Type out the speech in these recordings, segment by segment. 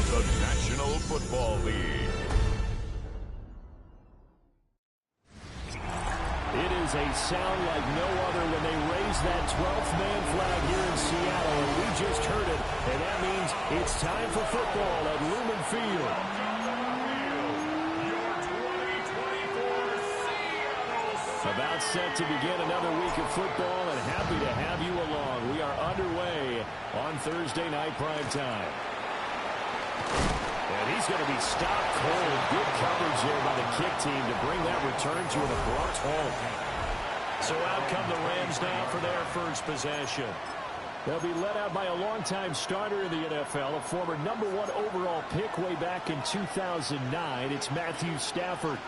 the National Football League. It is a sound like no other when they raise that 12th man flag here in Seattle, and we just heard it, and that means it's time for football at Lumen Field. About set to begin another week of football, and happy to have you along. We are underway on Thursday night primetime. And he's going to be stopped cold. Good coverage there by the kick team to bring that return to an abrupt halt. So out come the Rams now for their first possession. They'll be led out by a longtime starter in the NFL, a former #1 overall pick way back in 2009. It's Matthew Stafford.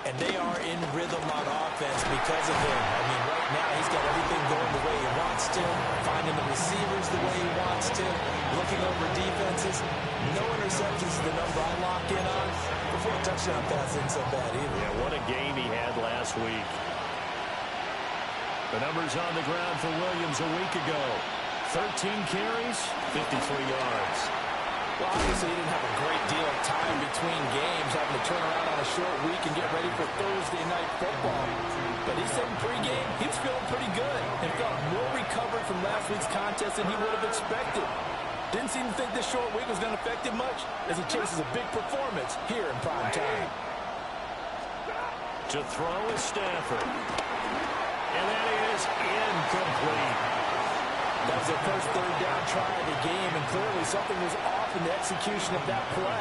And they are in rhythm on offense because of him. I mean, right now he's got everything going the way he wants to, finding the receivers the way he wants to, looking over defenses. No interceptions is the number I lock in on. Before a touchdown pass isn't so bad either. Yeah, what a game he had last week. The numbers on the ground for Williams a week ago. 13 carries, 53 yards. Well, obviously he didn't have a great deal of time between games, having to turn around on a short week and get ready for Thursday night football. But he said in pregame he was feeling pretty good and felt more recovered from last week's contest than he would have expected. Didn't seem to think this short week was going to affect him much as he chases a big performance here in prime time. To throw is Stafford. And that is incomplete. That was their first third down try of the game, and clearly something was off in the execution of that play.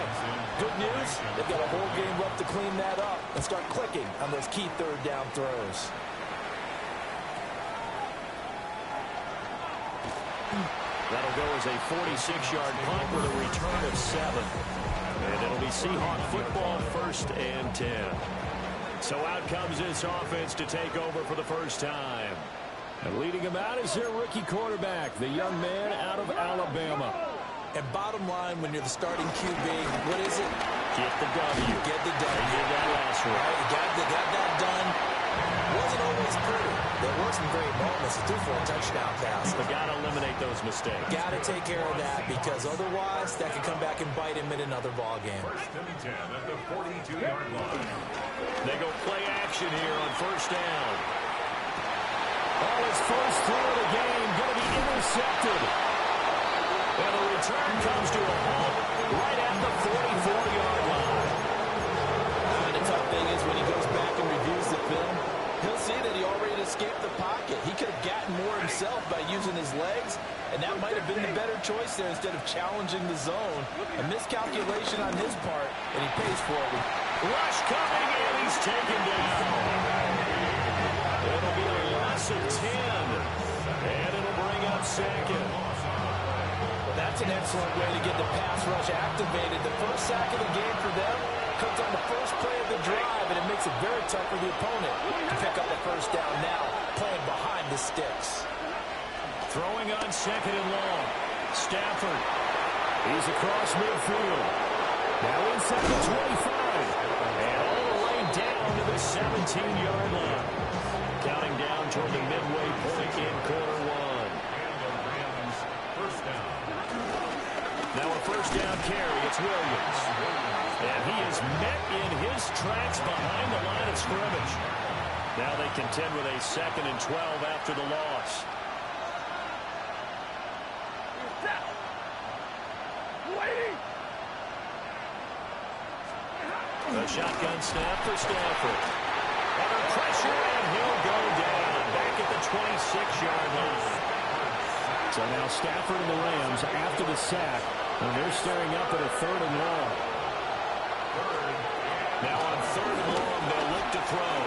Good news, they've got a whole game left to clean that up and start clicking on those key third down throws. That'll go as a 46-yard punt with a return of 7. And it'll be Seahawk football, 1st and 10. So out comes this offense to take over for the first time. And leading him out is their rookie quarterback, the young man out of Alabama. And bottom line, when you're the starting QB, what is it? Get the W. Get the W. They did that last week. Right, got that done. Wasn't always pretty. There were some great moments. He threw for a touchdown pass. But got to eliminate those mistakes. Got to take care of that, because otherwise that could come back and bite him in another ball game. 1st and 10 at the 42-yard line. They go play action here on 1st down. Oh, his first throw of the game going to be intercepted. And the return comes to a halt right at the 44-yard line. And the tough thing is when he goes back and reviews the film, he'll see that he already escaped the pocket. He could have gotten more himself by using his legs, and that might have been the better choice there instead of challenging the zone. A miscalculation on his part, and he pays for it. Rush coming, and he's taken down. It'll be a loss of 10, and it'll bring up 2nd. Well, that's an excellent way to get the pass rush activated. The first sack of the game for them comes on the first play of the drive, and it makes it very tough for the opponent to pick up the first down now, playing behind the sticks. Throwing on 2nd and long. Stafford. He's across midfield. Now inside the 25. And all the way down to the 17-yard line. Counting down toward the midway point in quarter 1. Now a 1st down carry. It's Williams. And he is met in his tracks behind the line of scrimmage. Now they contend with a 2nd and 12 after the loss. A shotgun snap for Stafford. Under pressure, and he'll go down back at the 26-yard line. So now Stafford and the Rams after the sack, and they're staring up at a 3rd and long. Now on 3rd and long, they'll look to throw.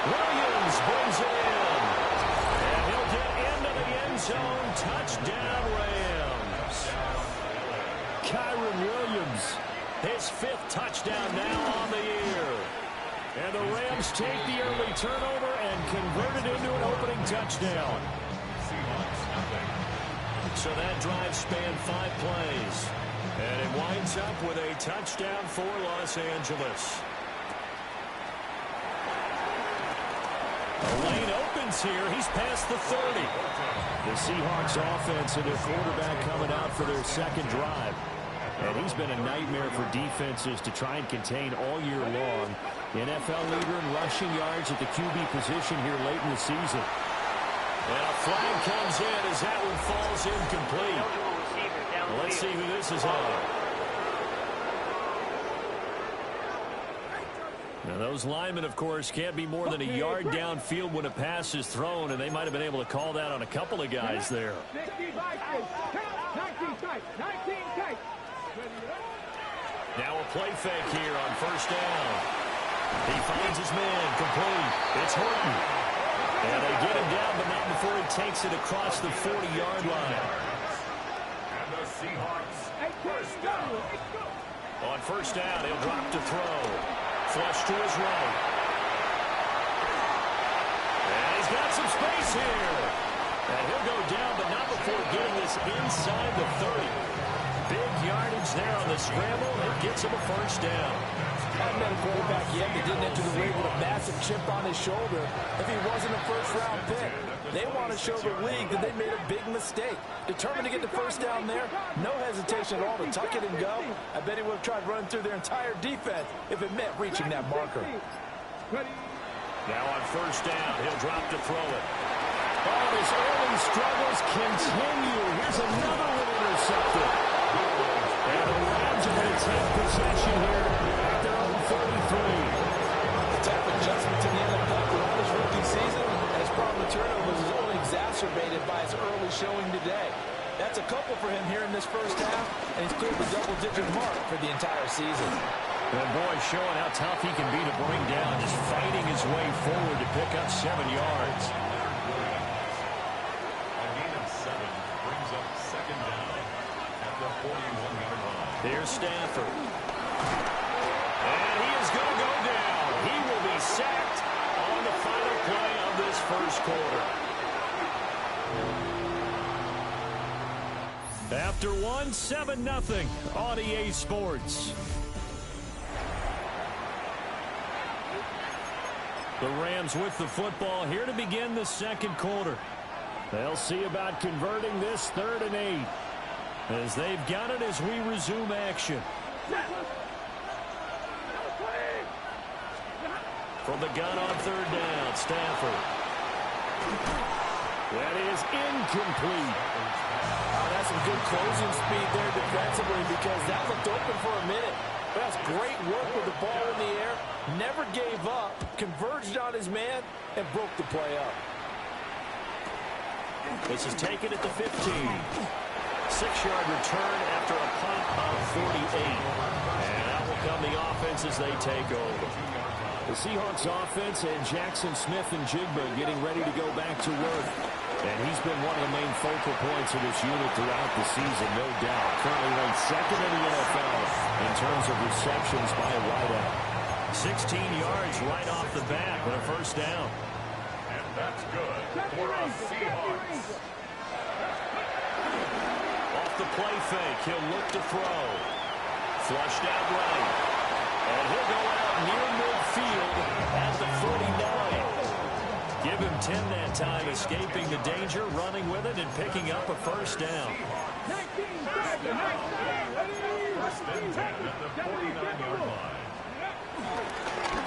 Williams brings it in. And he'll get into the end zone. Touchdown, Rams. Kyron Williams. His 5th touchdown now on the year. And the Rams take the early turnover and convert it into an opening touchdown. So that drive spanned 5 plays. And it winds up with a touchdown for Los Angeles. The lane opens here. He's past the 30. The Seahawks offense and their quarterback coming out for their 2nd drive. And he's been a nightmare for defenses to try and contain all year long. NFL leader in rushing yards at the QB position here late in the season. And a flag comes in as that one falls incomplete. Let's see who this is on. Now, those linemen, of course, can't be more than a yard downfield when a pass is thrown, and they might have been able to call that on a couple of guys there. Now a play fake here on first down. He finds his man, complete. It's Horton. And they get him down, but not before he takes it across the 40-yard line. And the Seahawks first down. On first down, he'll drop to throw. Flush to his right. And he's got some space here. And he'll go down, but not before getting this inside the 30. Big yardage there on the scramble. It gets him a first down. Hadn't been a quarterback yet that didn't enter the league with a massive chip on his shoulder if he wasn't a first-round pick. They want to show the league that they made a big mistake. Determined to get the first down there, no hesitation at all to tuck it and go. I bet he would have tried running through their entire defense if it meant reaching that marker. Now on first down, he'll drop to throw it. Oh, his early struggles continue. Here's another one intercepted. And the Rams are going to take possession here at their own 33. The type of adjustment to the NFL throughout his rookie season and his problem with turnovers is only exacerbated by his early showing today. That's a couple for him here in this first half, and he's cleared the double-digit mark for the entire season. And boy, showing how tough he can be to bring down, just fighting his way forward to pick up 7 yards. A gain of 7 brings up second down at the 41-yard line. Here's Stafford. And he is going to go down. He will be sacked on the final play of this first quarter. After one, 7-0 on EA Sports. The Rams with the football here to begin the second quarter. They'll see about converting this 3rd and 8 as they've got it as we resume action. From the gun on 3rd down, Stafford. That is incomplete. Oh, that's some good closing speed there defensively because that looked open for a minute. But that's great work with the ball in the air. Never gave up, converged on his man, and broke the play up. This is taken at the 15. 6-yard return after a punt of 48. And out will come the offense as they take over. The Seahawks offense and Jackson Smith and Jigba getting ready to go back to work. And he's been one of the main focal points of this unit throughout the season, no doubt. Currently ranked 2nd in the NFL in terms of receptions by a wideout. 16 yards right off the bat with a first down. And that's good for a Seahawks. Off the play fake, he'll look to throw. Flushed out right. And he'll go out near midfield at the 49. Give him 10 that time, escaping the danger, running with it, and picking up a first down. First and 10 at the 49-yard line.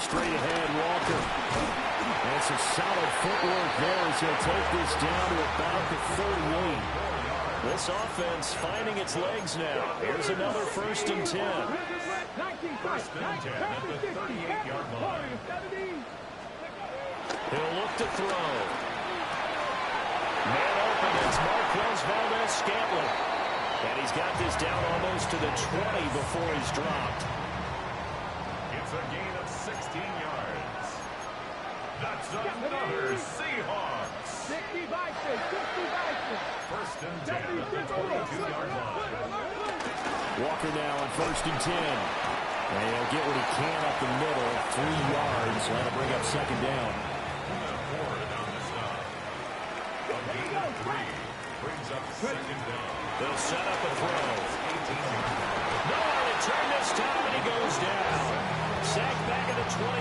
Straight ahead, Walker. And some solid footwork there as he'll take this down to about the 38. This offense finding its legs now. Here's another first and 10. First and 10 at the 38-yard line. He'll look to throw. Man open, it's Marquez Valdez-Scantling. And he's got this down almost to the 20 before he's dropped. It's a gain of 16 yards. That's another Seahawks. First and 10 at the 22-yard line. Walker now on first and 10. And he'll get what he can up the middle. 3 yards. That'll bring up second down. Brings up second down. They'll set up a throw. Nowhere to turn this time, and he goes down. Sacked back at the 29.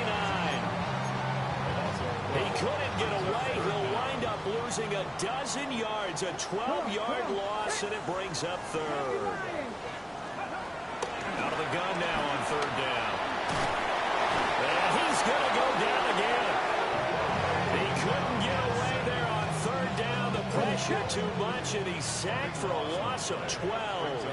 He couldn't get away. He'll wind up losing a dozen yards. A 12-yard loss, and it brings up 3rd. catch, and he's sacked for a loss of 12.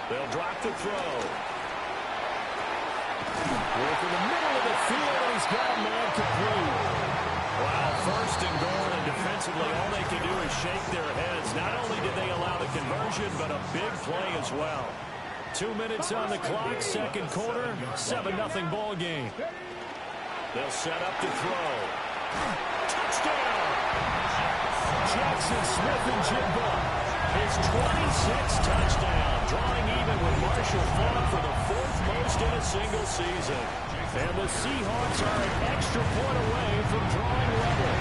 They'll drop the throw. Work in the middle of the field, and he's got a man complete. Wow, first and goal, and defensively, all they can do is shake their heads. Not only did they allow the conversion, but a big play as well. 2 minutes on the clock, second quarter, 7-0 ball game. They'll set up to throw. Touchdown! Jackson Smith-Njigba. His 26th touchdown, drawing even with Marshall Faulk for the 4th most in a single season. And the Seahawks are an extra point away from drawing level.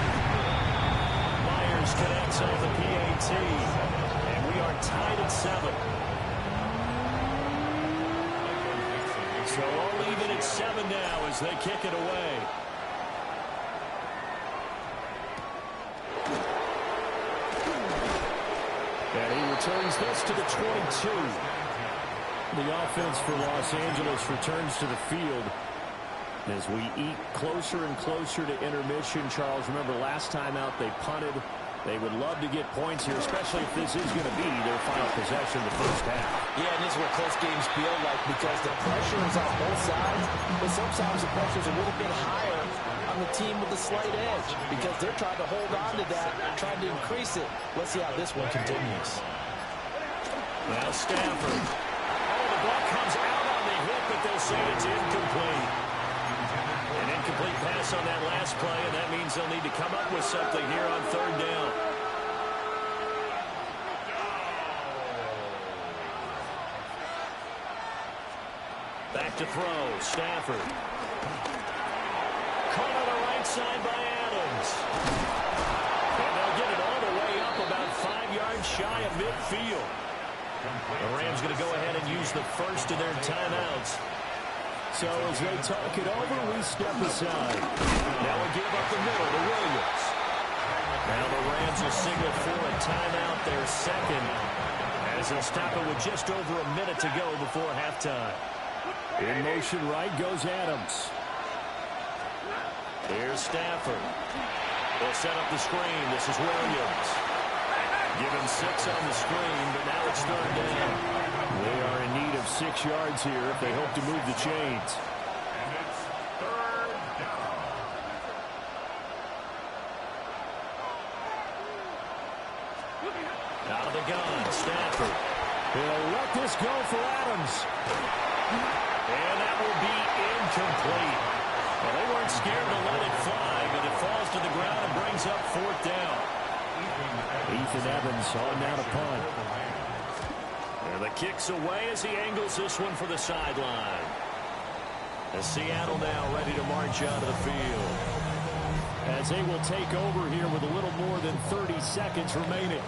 Myers connects on the PAT, and we are tied at 7. So all even at 7 now as they kick it away. And he returns this to the 22. The offense for Los Angeles returns to the field as we eat closer and closer to intermission. Charles, remember last time out they punted. They would love to get points here, especially if this is going to be their final possession the first half. Yeah, and this is what close games feel like because the pressure is on both sides, but sometimes the pressure is a little bit higher on the team with the slight edge because they're trying to hold on to that, trying to increase it. Let's see how this one continues. Now Stafford. Oh, the ball comes out on the hit, but they'll say it's incomplete. An incomplete pass on that last play, and that means they'll need to come up with something here on third down. Back to throw, Stafford. Caught on the right side by Adams. And they'll get it all the way up about 5 yards shy of midfield. The Rams going to go ahead and use the first of their timeouts. So as they talk it over, we step aside. Now we give up the middle to Williams. Now the Rams will signal for a timeout, their second, as they'll stop it with just over a minute to go before halftime. In motion right goes Adams. Here's Stafford. They'll set up the screen. This is Williams. Give him 6 on the screen, but now it's third down. They are in need of 6 yards here if they hope to move the chains. And it's third down. Out of the gun, Stafford. He'll let this go for Adams. And that will be incomplete. Well, they weren't scared to let it fly, but it falls to the ground and brings up fourth down. Ethan Evans on now to punt. And the kick's away as he angles this one for the sideline. As Seattle now ready to march out of the field. As they will take over here with a little more than 30 seconds remaining.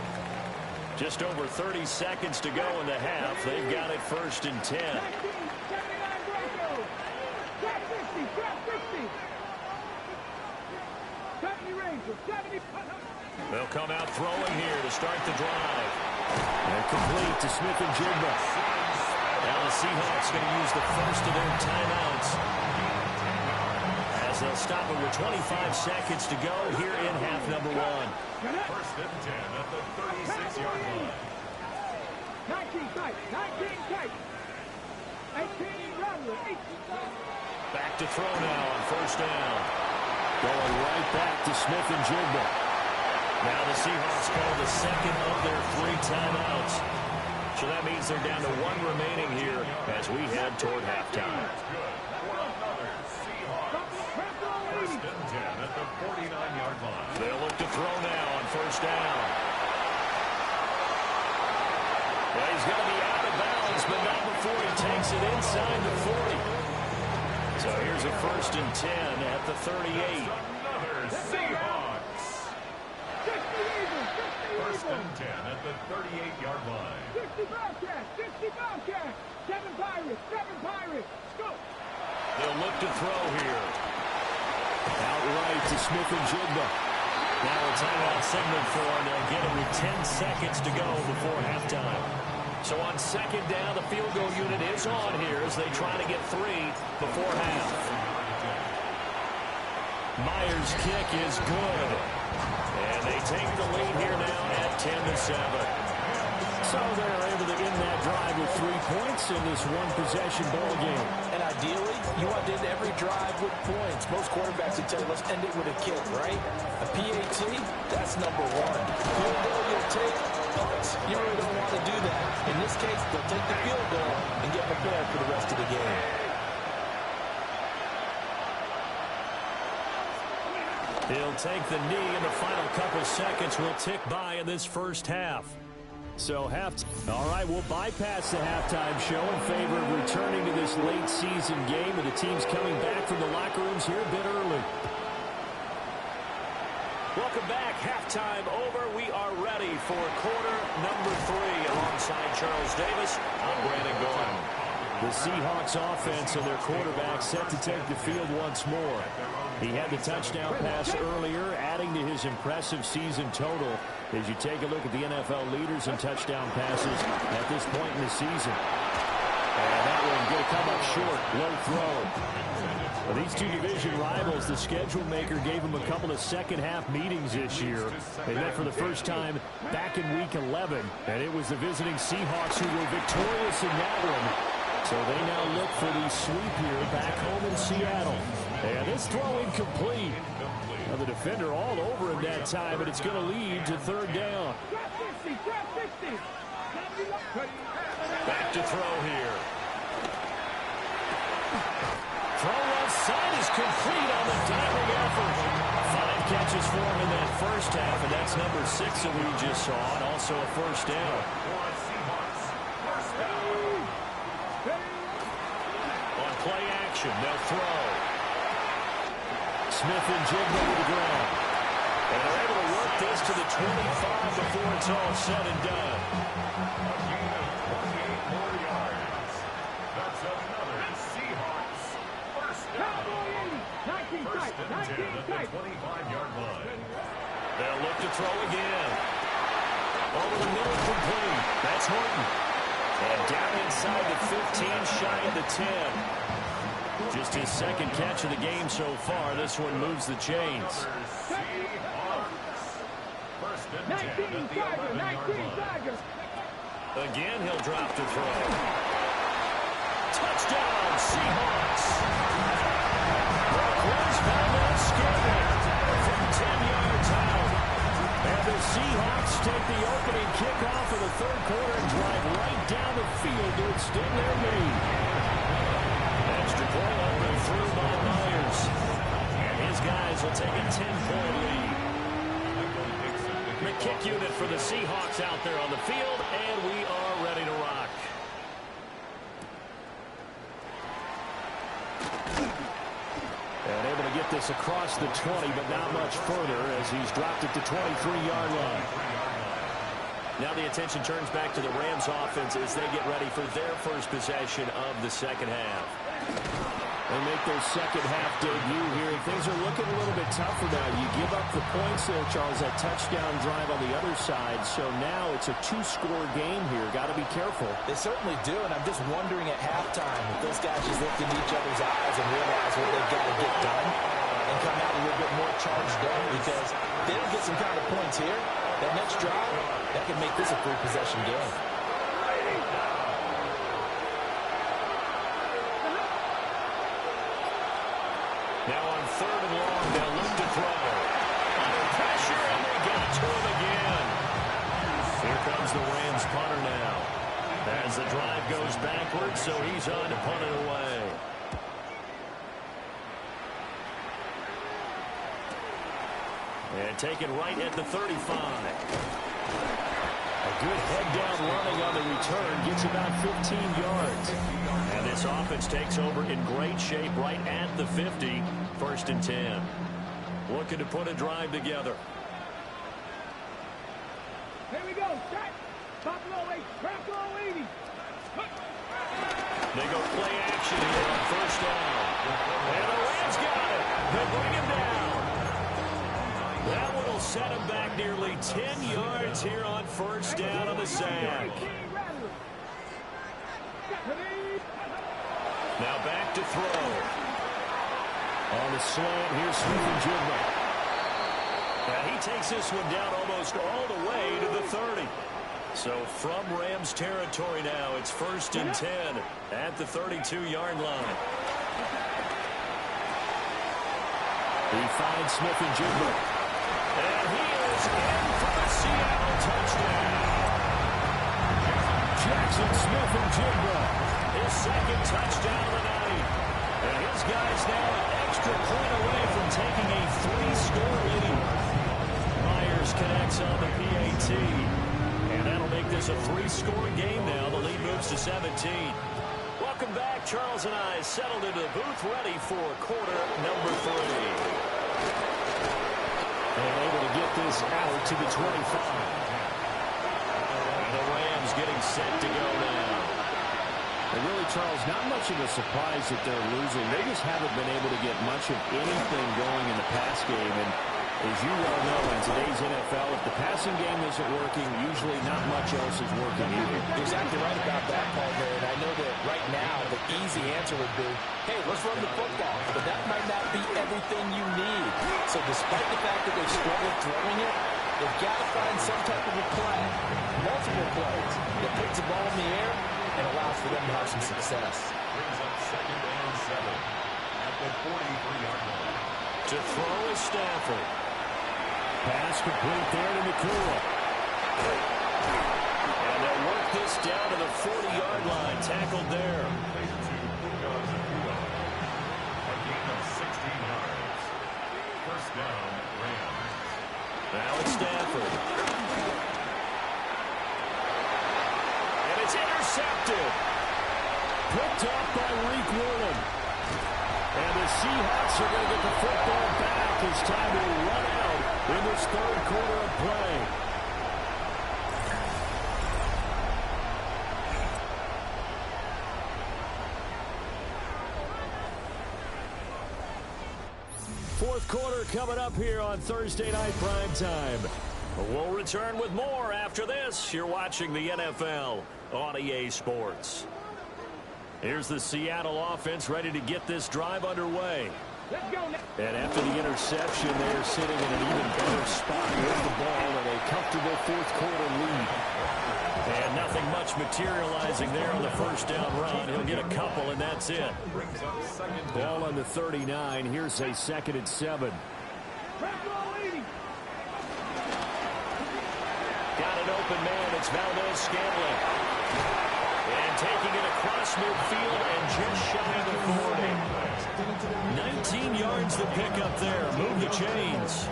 Just over 30 seconds to go in the half. They've got it first and 10. They'll come out throwing here to start the drive. And complete to Smith-Njigba. Now the Seahawks going to use the first of their timeouts. As they'll stop it with 25 seconds to go here in half number 1. First and 10 at the 36-yard line. 19 tight, 19 tight. 18 run, 18. Back to throw now on first down. Going right back to Smith-Njigba. Now the Seahawks call the second of their 3 timeouts. So that means they're down to 1 remaining here as we head toward halftime. First and 10 at the 49-yard line. They'll look to throw now on first down. Well, he's going to be out of bounds, but not before he takes it inside the 40. So here's a first and 10 at the 38. Another Seahawks. First and 10 at the 38-yard line. 60 Bobcats, 60 Bobcats. 7 Pirates, 7 Pirates. Go. They'll look to throw here. Outright to Smith-Njigba. Now a timeout signal for him. They'll get it with 10 seconds to go before halftime. So on second down, the field goal unit is on here as they try to get 3 before half. Myers' kick is good. And they take the lead here now at 10-7. So they're able to end that drive with 3 points in this one-possession ball game. And ideally, you want to end every drive with points. Most quarterbacks would tell you, let's end it with a kick, right? A PAT, that's number 1. Field goal you'll take, punts, you really don't want to do that. In this case, they'll take the field goal and get prepared for the rest of the game. He'll take the knee, and the final couple seconds will tick by in this first half. So all right, we'll bypass the halftime show in favor of returning to this late season game, with the teams coming back from the locker rooms here a bit early. Welcome back. Halftime over. We are ready for quarter number 3. Alongside Charles Davis, I'm Brandon Gordon. The Seahawks offense and their quarterback set to take the field once more. He had the touchdown pass earlier, adding to his impressive season total as you take a look at the NFL leaders in touchdown passes at this point in the season. And that one going to come up short. Low throw. Well, these two division rivals, the schedule maker gave them a couple of second-half meetings this year. They met for the first time back in Week 11, and it was the visiting Seahawks who were victorious in that one. So they now look for the sweep here back home in Seattle. And this throw incomplete. Now the defender all over him that time, but it's going to lead to third down. Back to throw here. Throw left side is complete on the diving effort. 5 catches for him in that first half, and that's number 6 that we just saw, and also a first down. On play action, they'll throw. Smith and Jigba to the ground. And they're able to work this to the 25 before it's all said and done. That's another Seahawks first down. First and 10 at the 25-yard line. They'll look to throw again. Over the middle, complete. That's Horton. And down inside the 15, shy of the 10. Just his second catch of the game so far. This one moves the chains. First and 10 at the 11-yard line. Again, he'll drop to throw. Touchdown, Seahawks. Brock found that scared from 10 yards out. And the Seahawks take the opening kickoff of the third quarter and drive right down the field to extend their lead. Extra point up and through by Myers. And his guys will take a 10-point lead. The kick unit for the Seahawks out there on the field, and we are ready to rock. And able to get this across the 20, but not much further as he's dropped it to 23-yard line. Now the attention turns back to the Rams offense as they get ready for their first possession of the second half. They make their second half debut here. Things are looking a little bit tougher now. You give up the points there, Charles, that touchdown drive on the other side. So now it's a 2-score game here. Got to be careful. They certainly do, and I'm just wondering at halftime if those guys just look into each other's eyes and realize what they've got to get done and come out a little bit more charged up, because if they don't get some kind of points here, that next drive, that could make this a 3-possession game. Now on third and long, they'll look to throw. Under pressure, and they get to him again. Here comes the Rams punter now. As the drive goes backwards, so he's on to punt it away. And taken right at the 35. A good head-down running on the return. Gets about 15 yards. And this offense takes over in great shape right at the 50. First and 10. Looking to put a drive together. Here we go. Set. Buffalo 8. Buffalo 80. They go play action here on first down. And the Rams got it. They'll bring him down. That one will set him back nearly 10 yards here on first down on the sack. Now back to throw. On the slant, here's Smith-Njigba. And he takes this one down almost all the way to the 30. So from Rams territory now, it's 1st and 10 at the 32-yard line. He finds Smith-Njigba. And he is in for a Seattle touchdown. Jackson Smith-Njigba, his 2nd touchdown of the night. And his guys now an extra point away from taking a 3-score lead. Myers connects on the PAT. And that'll make this a 3-score game now. The lead moves to 17. Welcome back. Charles and I settled into the booth ready for quarter number 3. And able to get this out to the 25. And the Rams getting set to go now. And really, Charles, not much of a surprise that they're losing. They just haven't been able to get much of anything going in the pass game. And as you well know, in today's NFL, if the passing game isn't working, usually not much else is working either. You're exactly right about that, partner. And I know that right now the easy answer would be, hey, let's run the football. But that might not be everything you need. So despite the fact that they've struggled throwing it, they've got to find some type of a play, multiple plays, that puts the ball in the air and allows for them to have some success. Brings up 2nd and 7 at the 43-yard line. To throw is Stafford. Pass complete there to Nakua. And they'll work this down to the 40-yard line. Tackled there. A gain of 16 yards. 1st down, Rams. Now it's Stafford. And it's intercepted. Picked up by Reek Willen. And the Seahawks are going to get the football back. It's time to run out in this 3rd quarter of play. Fourth quarter coming up here on Thursday Night Prime Time. We'll return with more after this. You're watching the NFL on EA Sports. Here's the Seattle offense ready to get this drive underway. Let's go. And after the interception, they're sitting in an even better spot with the ball and a comfortable 4th quarter lead. And nothing much materializing there on the 1st down run. He'll get a couple, and that's it. Ball on the 39. Here's a 2nd and 7. Got an open man. It's Valdez-Scantling. And taking it across midfield and just shy of the 40. 19 yards to pick up there. Move the chains.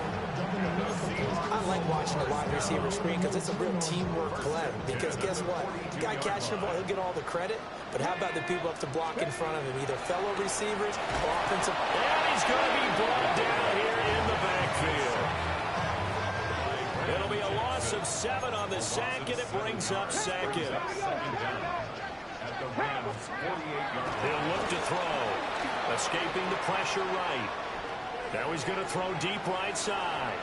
I like watching the wide receiver screen because it's a real teamwork play. Because guess what? The guy catching the ball, he'll get all the credit. But how about the people up to block in front of him? Either fellow receivers or offensive. And he's going to be brought down here in the backfield. It'll be a loss of 7 on the sack, and it brings up 2nd. He'll look to throw. Escaping the pressure right. Now he's going to throw deep right side.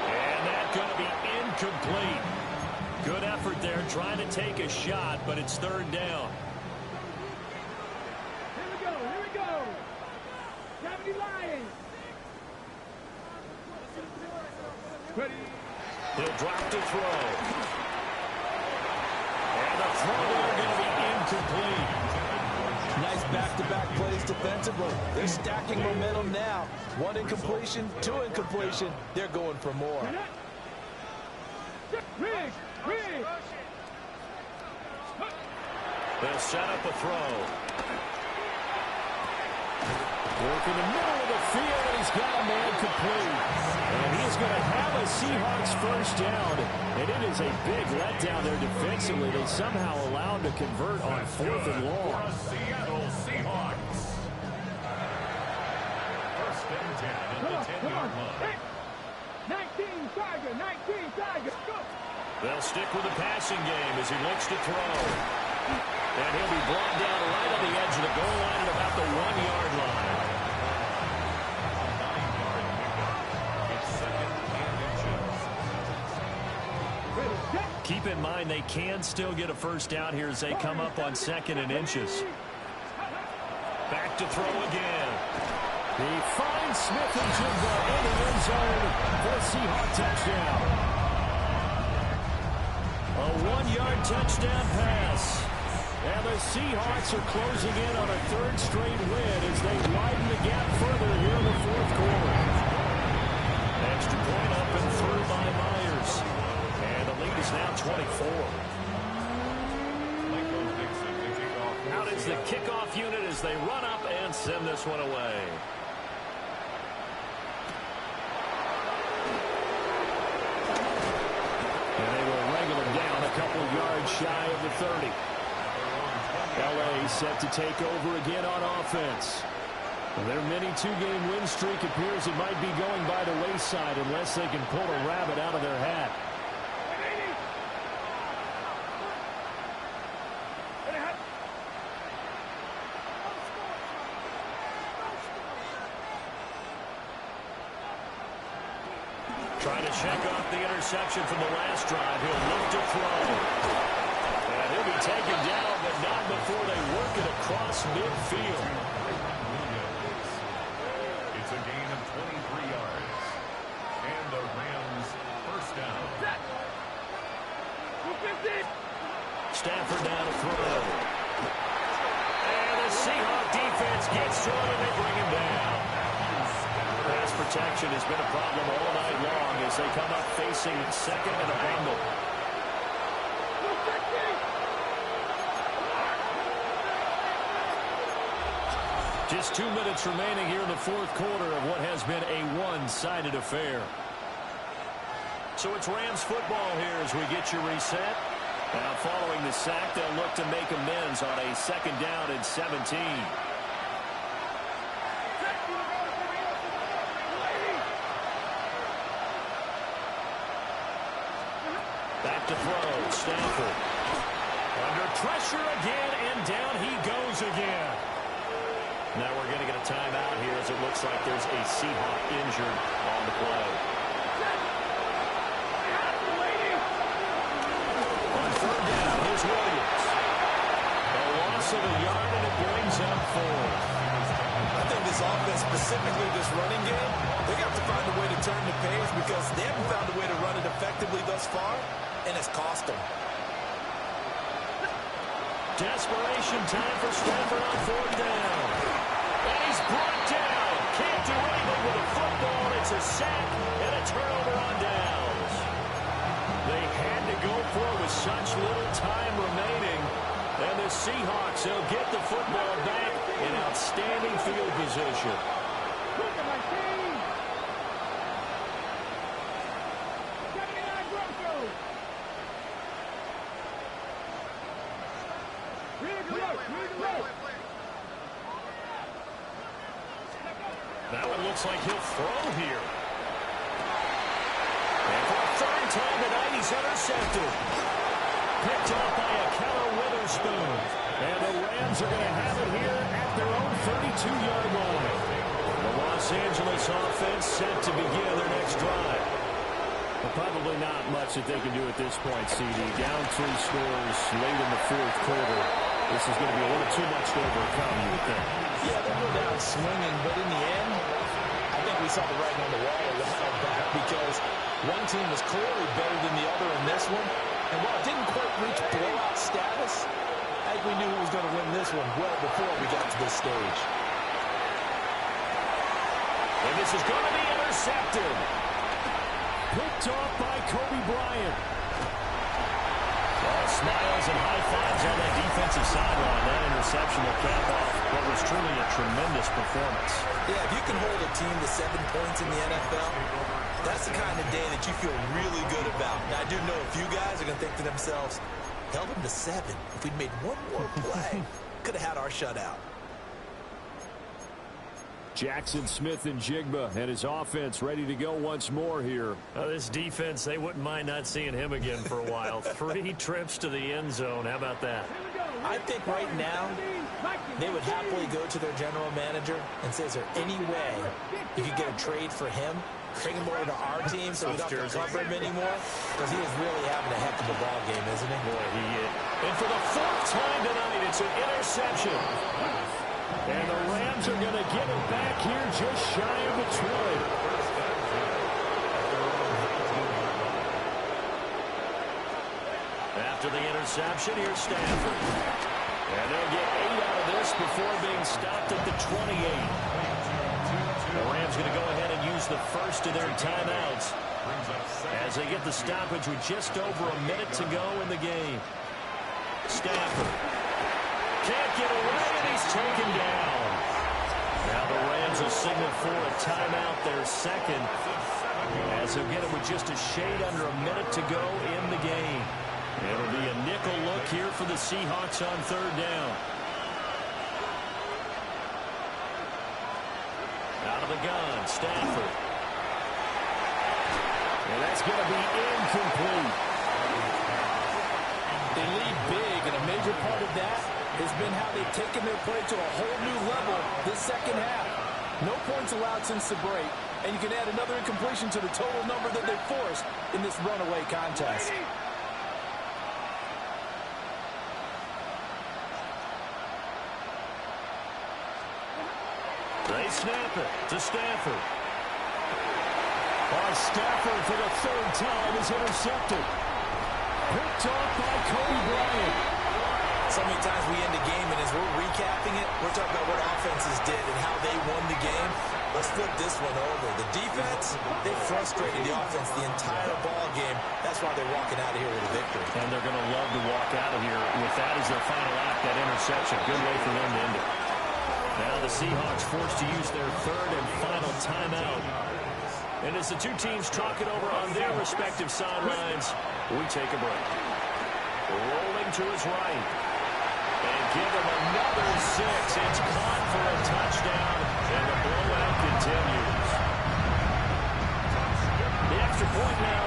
And that's going to be incomplete. Good effort there trying to take a shot, but it's 3rd down. Here we go. Here we go. 70 Lions. Ready. He'll drop to throw. And the throw is going to be incomplete. Nice back-to-back plays defensively. They're stacking momentum now. 1 incompletion, 2 incompletion. They're going for more. Rig. They'll set up a throw. Work in the middle of the field, and he's got a man complete. And he's going to have a Seahawks 1st down. And it is a big letdown there defensively. They somehow allow him to convert on 4th and long. Seattle Seahawks. 1st and 10 at the 10-yard line. 19 Tiger. Go. They'll stick with the passing game as he looks to throw. And he'll be brought down right on the edge of the goal line at about the 1-yard line. Keep in mind they can still get a first down here as they come up on 2nd and inches. Back to throw again. He finds Smith and Jigba in the end zone for a Seahawk touchdown. A 1-yard touchdown pass. And the Seahawks are closing in on a 3rd straight win as they widen the gap further here in the 4th quarter. Extra point up and through by Myers. And the lead is now 24. Out is the kickoff unit as they run up and send this one away. And they will wrangle him down a couple yards shy of the 30. L.A. set to take over again on offense. Their mini 2-game win streak appears it might be going by the wayside unless they can pull a rabbit out of their hat. Trying to check off the interception from the last drive. He'll look to throw. And he'll be taken down, but not before they work it across midfield. It's a gain of 23 yards. And the Rams first down. Stafford down to throw. And the Seahawk defense gets to him and they bring him down. Pass protection has been a problem all night long as they come up facing 2nd and a bundle. Just 2 minutes remaining here in the 4th quarter of what has been a one-sided affair. So it's Rams football here as we get you reset. Now following the sack, they'll look to make amends on a 2nd down and 17. Back to throw, Stafford. Under pressure again, and down he goes again. Now we're going to get a timeout here as it looks like there's a Seahawk injured on the play. On 3rd down, here's Williams. A loss of a yard, and it brings up 4. I think this offense, specifically this running game, they have to find a way to turn the page because they haven't found a way to run it effectively thus far, and it's cost them. Desperation time for Stafford on 4th down. And he's brought down. Can't do anything with a football. It's a sack and a turnover on downs. They had to go for it with such little time remaining. And the Seahawks, they'll get the football back in outstanding field position. Look at my team. 79 Broncos. Really good look. Really good look. That one looks like he'll throw here. And for a 3rd time tonight, he's intercepted. Picked up by a Keller Witherspoon. And the Rams are going to have it here at their own 32-yard line. The Los Angeles offense set to begin their next drive. But probably not much that they can do at this point, CD. Down 3 scores late in the 4th quarter. This is going to be a little too much to overcome, you would think. Yeah, they'll go down swinging, but in the end, I think we saw the writing on the wall a while back because one team was clearly better than the other in this one. And while it didn't quite reach blowout status, I think we knew who was going to win this one well before we got to this stage. And this is going to be intercepted. Picked off by Kobe Bryant. Smiles and high fives on that defensive sideline. That interception will cap off what was truly a tremendous performance. Yeah, if you can hold a team to 7 points in the NFL, that's the kind of day that you feel really good about. Now, I do know a few guys are going to think to themselves, held them to 7. If we'd made one more play, could have had our shutout. Jackson, Smith, and Jigba and his offense ready to go once more here. This defense, they wouldn't mind not seeing him again for a while. 3 trips to the end zone. How about that? I think right now they would happily go to their general manager and say, is there any way you could get a trade for him bring him over to our team so we don't have to cover him anymore? Because he is really having a heck of a ball game, isn't he? Boy, he is. And for the fourth time tonight, it's an interception. And the Rams are going to give it back here just shy of the 20. After the interception, here's Stafford. And they'll get 8 out of this before being stopped at the 28. The Rams going to go ahead and use the first of their timeouts as they get the stoppage with just over a minute to go in the game. Stafford can't get away, and he's taken down. Now the Rams will signal for a timeout, their second, as they'll get it with just a shade under a minute to go in the game. It'll be a nickel look here for the Seahawks on third down. Out of the gun, Stafford. And that's going to be incomplete. They lead big, and a major part of that has been how they've taken their play to a whole new level this second half. No points allowed since the break, and you can add another incompletion to the total number that they forced in this runaway contest. They snap it to Stafford. Stafford for the third time is intercepted. Picked off by Kobe Bryant. So many times we end the game, and as we're recapping it, we're talking about what offenses did and how they won the game. Let's flip this one over. The defense, they frustrated the offense the entire ball game. That's why they're walking out of here with a victory. And they're going to love to walk out of here with that as their final act, that interception. Good way for them to end it. Now the Seahawks forced to use their third and final timeout. And as the two teams talk it over on their respective sidelines, we take a break. Rolling to his right. And give him another 6. It's caught for a touchdown, and the blowout continues. The extra point now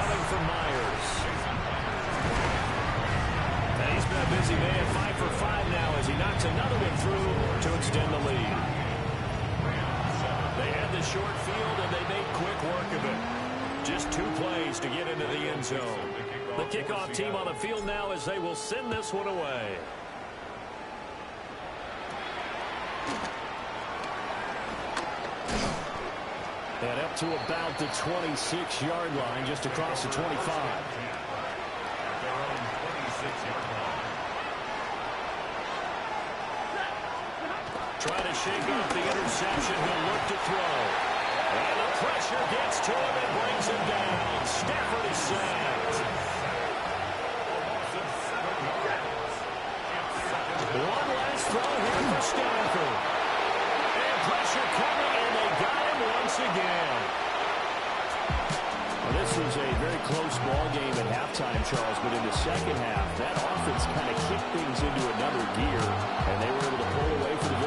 coming from Myers. And he's been a busy man, 5 for 5 now as he knocks another one through to extend the lead. They had the short field, and they made quick work of it. Just 2 plays to get into the end zone. The kickoff team on the field now as they will send this one away. And up to about the 26-yard line, just across the 25. Trying to shake off the interception. He'll look to throw. And the pressure gets to him and brings him down. Stafford is sacked. One last throw here for Stafford. And pressure coming, and they got him once again. Well, this was a very close ball game at halftime, Charles, but in the second half, that offense kind of kicked things into another gear, and they were able to pull away for the